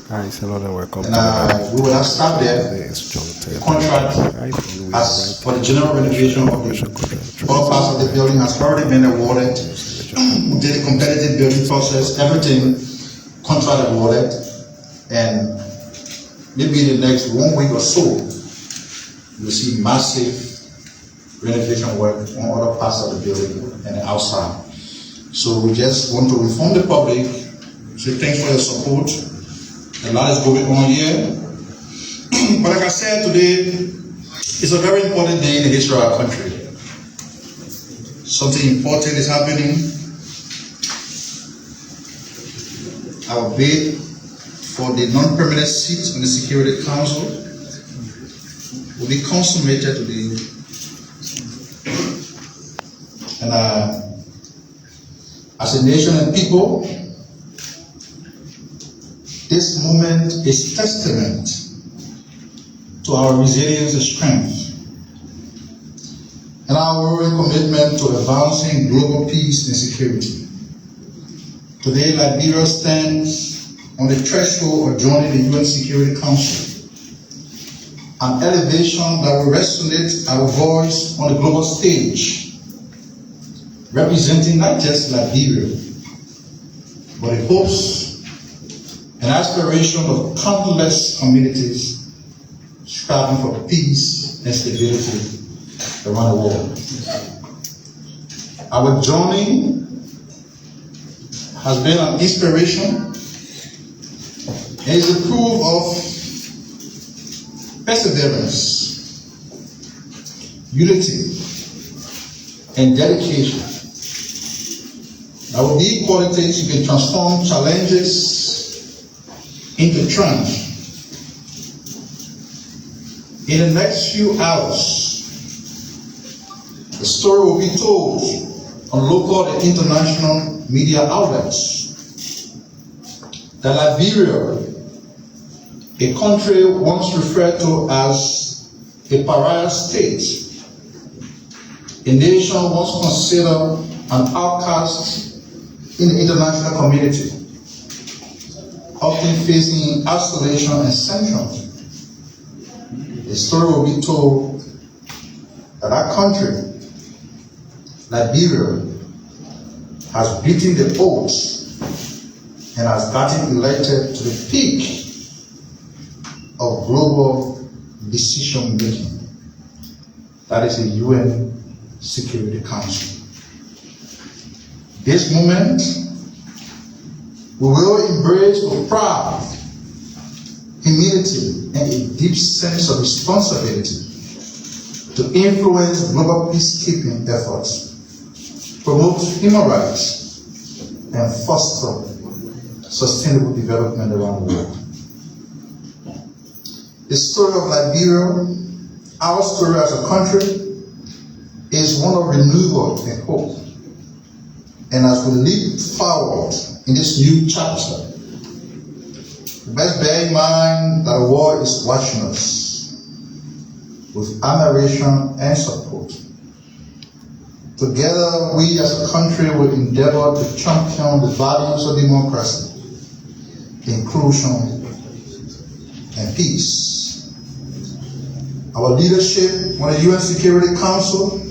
Hi, hello and welcome And we will have start there. The contract as for the general renovation of all parts of the building has already been awarded. We did a competitive building process, everything contract awarded, and maybe in the next 1 week or so, you'll see massive renovation work on other parts of the building and outside. So we just want to inform the public, say thanks for your support. A lot is going on here. But like I said today, it's a very important day in the history of our country. Something important is happening. Our bid for the non-permanent seat on the Security Council will be consummated today. And as a nation and people, this moment is testament to our resilience and strength and our commitment to advancing global peace and security. Today, Liberia stands on the threshold of joining the UN Security Council, an elevation that will resonate our voice on the global stage, representing not just Liberia, but the hopes and aspiration of countless communities striving for peace and stability around the world. Our journey has been an inspiration and is a proof of perseverance, unity, and dedication. That will be qualities you can transform challenges into triumph. In the next few hours, the story will be told on local and international media outlets that Liberia, a country once referred to as a pariah state, a nation once considered an outcast in the international community, often facing isolation and sanctions. The story will be told that our country, Liberia, has beaten the odds and has gotten elected to the peak of global decision making. That is the UN Security Council. This moment, we will embrace with pride, humility, and a deep sense of responsibility to influence global peacekeeping efforts, promote human rights, and foster sustainable development around the world. The story of Liberia, our story as a country, is one of renewal and hope. And as we leap forward in this new chapter, we must bear in mind that the world is watching us with admiration and support. Together, we as a country will endeavor to champion the values of democracy, inclusion, and peace. Our leadership on the UN Security Council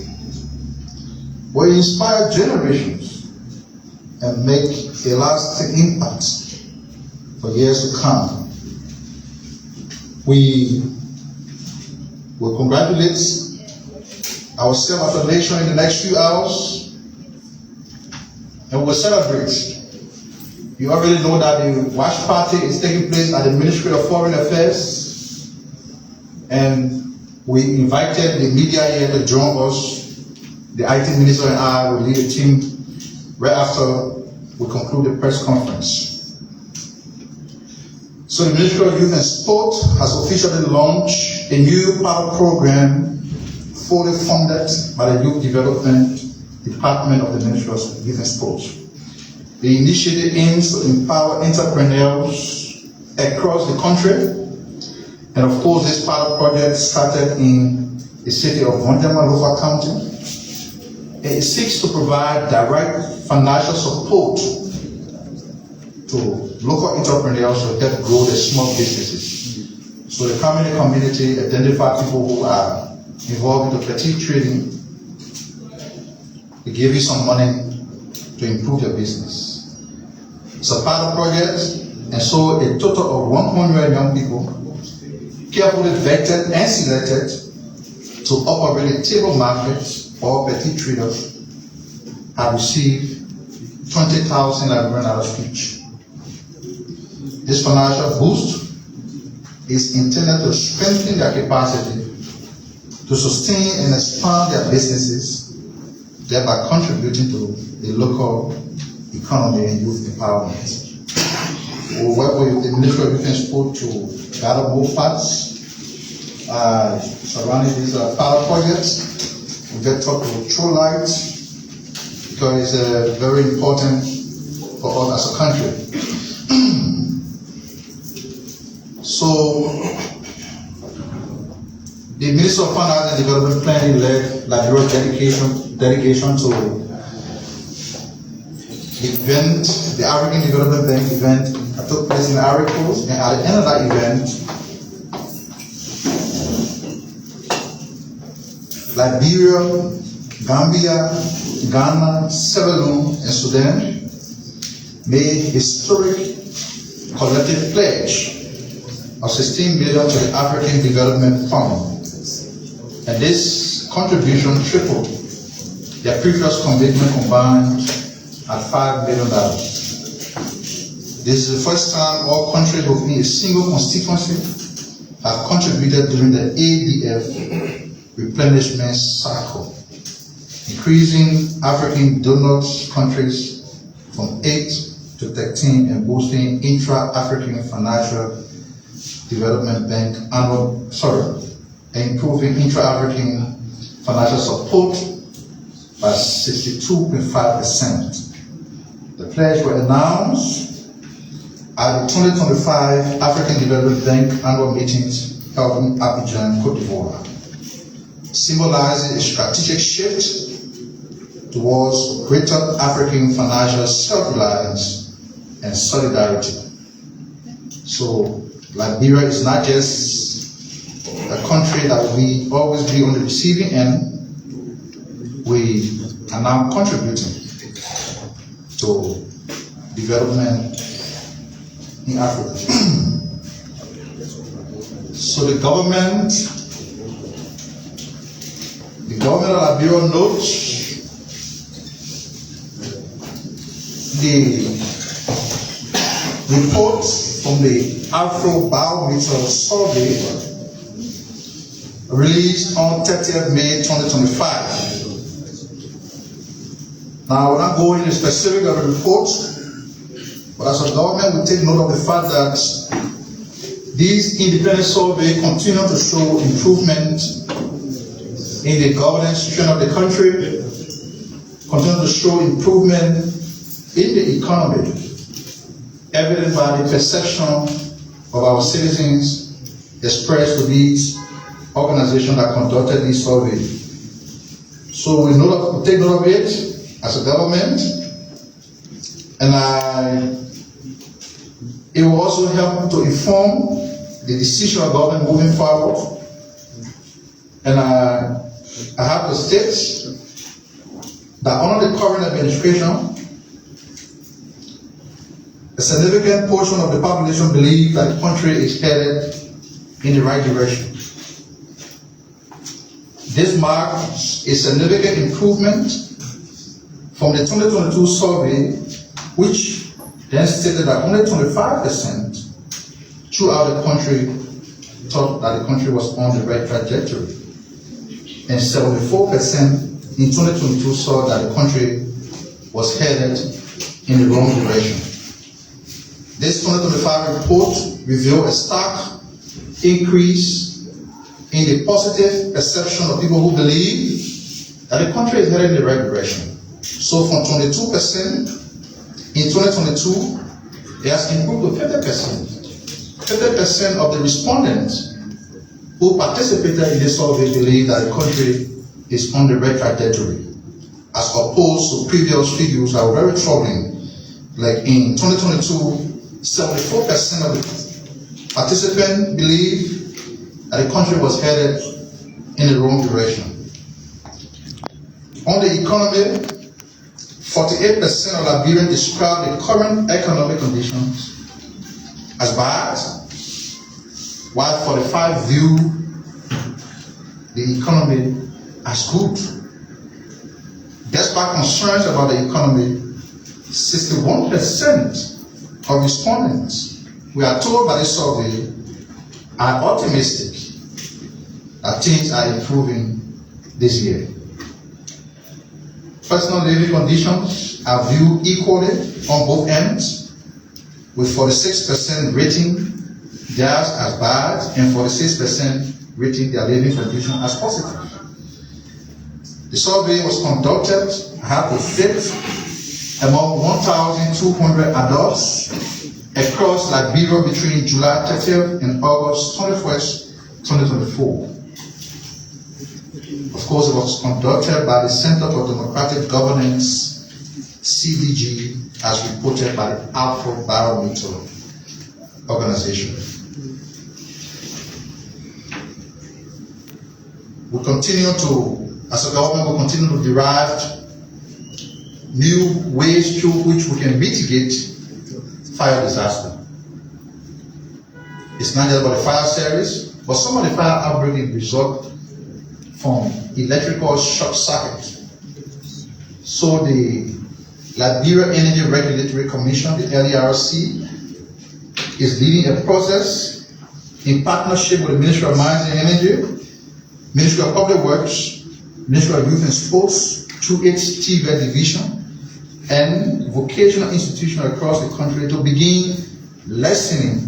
will inspire generations and make a lasting impact for years to come. We will congratulate ourselves as a nation in the next few hours, and we will celebrate. You already know that the watch party is taking place at the Ministry of Foreign Affairs, and we invited the media here to join us. The IT Minister and I will lead a team right after we conclude the press conference. So the Ministry of Youth and Sport has officially launched a new pilot program fully funded by the Youth Development Department of the Ministry of Youth and Sport. The initiative aims to empower entrepreneurs across the country, and of course this pilot project started in the city of Wandjama County. It seeks to provide direct financial support to local entrepreneurs to help grow their small businesses. So the community identify people who are involved in the petty trading. They give you some money to improve your business. It's a pilot project, and so a total of 100 young people, carefully vetted and selected to operate a table market or petty traders, have received 20,000 Liberian dollars each. This financial boost is intended to strengthen their capacity to sustain and expand their businesses, thereby contributing to the local economy and youth empowerment. We work with the Ministry of Youth and Sport to gather more funds surrounding these pilot projects. We get talk to True Light because it's very important for us as a country. So, the Minister of Finance and Development Planning led Liberia's delegation to the event, the African Development Bank event that took place in Ivory Coast, and at the end of that event, Liberia, Gambia, Ghana, Sierra Leone, and Sudan made historic collective pledge of 16 billion to the African Development Fund. And this contribution tripled their previous commitment combined at $5 billion. This is the first time all countries within a single constituency have contributed during the ADF replenishment cycle, increasing African donor countries from 8 to 13 and boosting intra-African financial development bank improving intra-African financial support by 62.5%. The pledge was announced at the 2025 African Development Bank annual meetings held in Abidjan, Cote d'Ivoire, symbolizing a strategic shift towards greater African financial self-reliance and solidarity. So Liberia is not just a country that we always be on the receiving end. We are now contributing to development in Africa. So the government of Liberia notes the report from the Afro Biometer Survey released on 30th May 2025. Now, we're not going into specific of the report, but as a government, we take note of the fact that these independent surveys continue to show improvement in the governance situation of the country, continue to show improvement in the economy, evident by the perception of our citizens expressed to these organizations that conducted this survey. So we take note of it as a government, and it will also help to inform the decision of government moving forward. And I have to state that under the current administration, a significant portion of the population believe that the country is headed in the right direction. This marks a significant improvement from the 2022 survey, which then stated that only 25% throughout the country thought that the country was on the right trajectory, and 74% in 2022 saw that the country was headed in the wrong direction. This 2025 report revealed a stark increase in the positive perception of people who believe that the country is headed in the right direction. So from 22% in 2022, it has improved to 50%. 50% of the respondents who participated in this survey believe that the country is on the right trajectory, as opposed to previous figures that were very troubling. Like in 2022, 74% of the participants believe that the country was headed in the wrong direction. On the economy, 48% of Liberians describe the current economic conditions as bad, while 45% view the economy as good. Despite concerns about the economy, 61% of respondents, we are told by this survey, are optimistic that things are improving this year. Personal living conditions are viewed equally on both ends, with 46% rating theirs as bad and 46% rating their living condition as positive. The survey was conducted half the state among 1,200 adults across Liberia between July 30th and August 21st, 2024. Of course, it was conducted by the Center for Democratic Governance, CDG, as reported by the Alpha Barometer organization. We continue to, as a government, we continue to derive new ways through which we can mitigate fire disaster. It's not just about the fire service, but some of the fire outbreaks result from electrical short circuit. So the Liberia Energy Regulatory Commission, the LERC, is leading a process in partnership with the Ministry of Mines and Energy, Ministry of Public Works, Ministry of Youth and Sports, through its TVET division, and vocational institutions across the country to begin lessening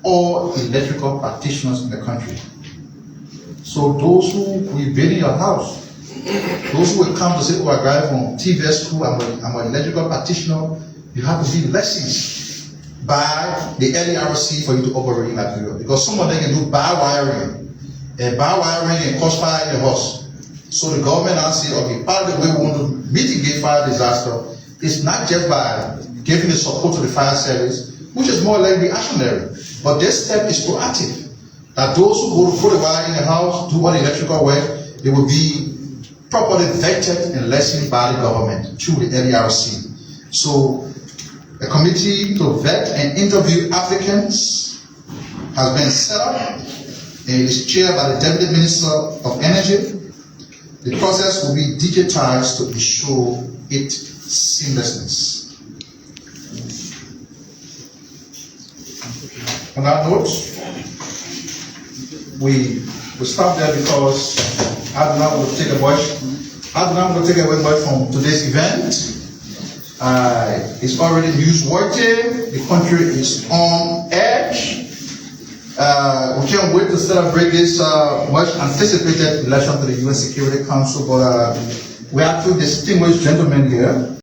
all electrical practitioners in the country. So those who will be in your house, those who will come to say, oh, I graduated from TVET school, I'm an electrical practitioner, you have to be lessons by the LERC for you to operate in Liberia. Because some of them can do bar wiring, and bar wiring can cause fire in the house. So the government now say, okay, part of the way we want to mitigate fire disaster is not just by giving the support to the fire service, which is more like reactionary, but this step is proactive. That those who go to put a wire in the house, do all the electrical work, they will be properly vetted and lessened by the government through the LERC. So a committee to vet and interview applicants has been set up and is chaired by the Deputy Minister of Energy. The process will be digitized to ensure its seamlessness. On that note, we stop there because I do not want to take away much from today's event. It's already newsworthy. The country is on edge. We can't wait to celebrate this much anticipated election to the UN Security Council, but we have two distinguished gentlemen here.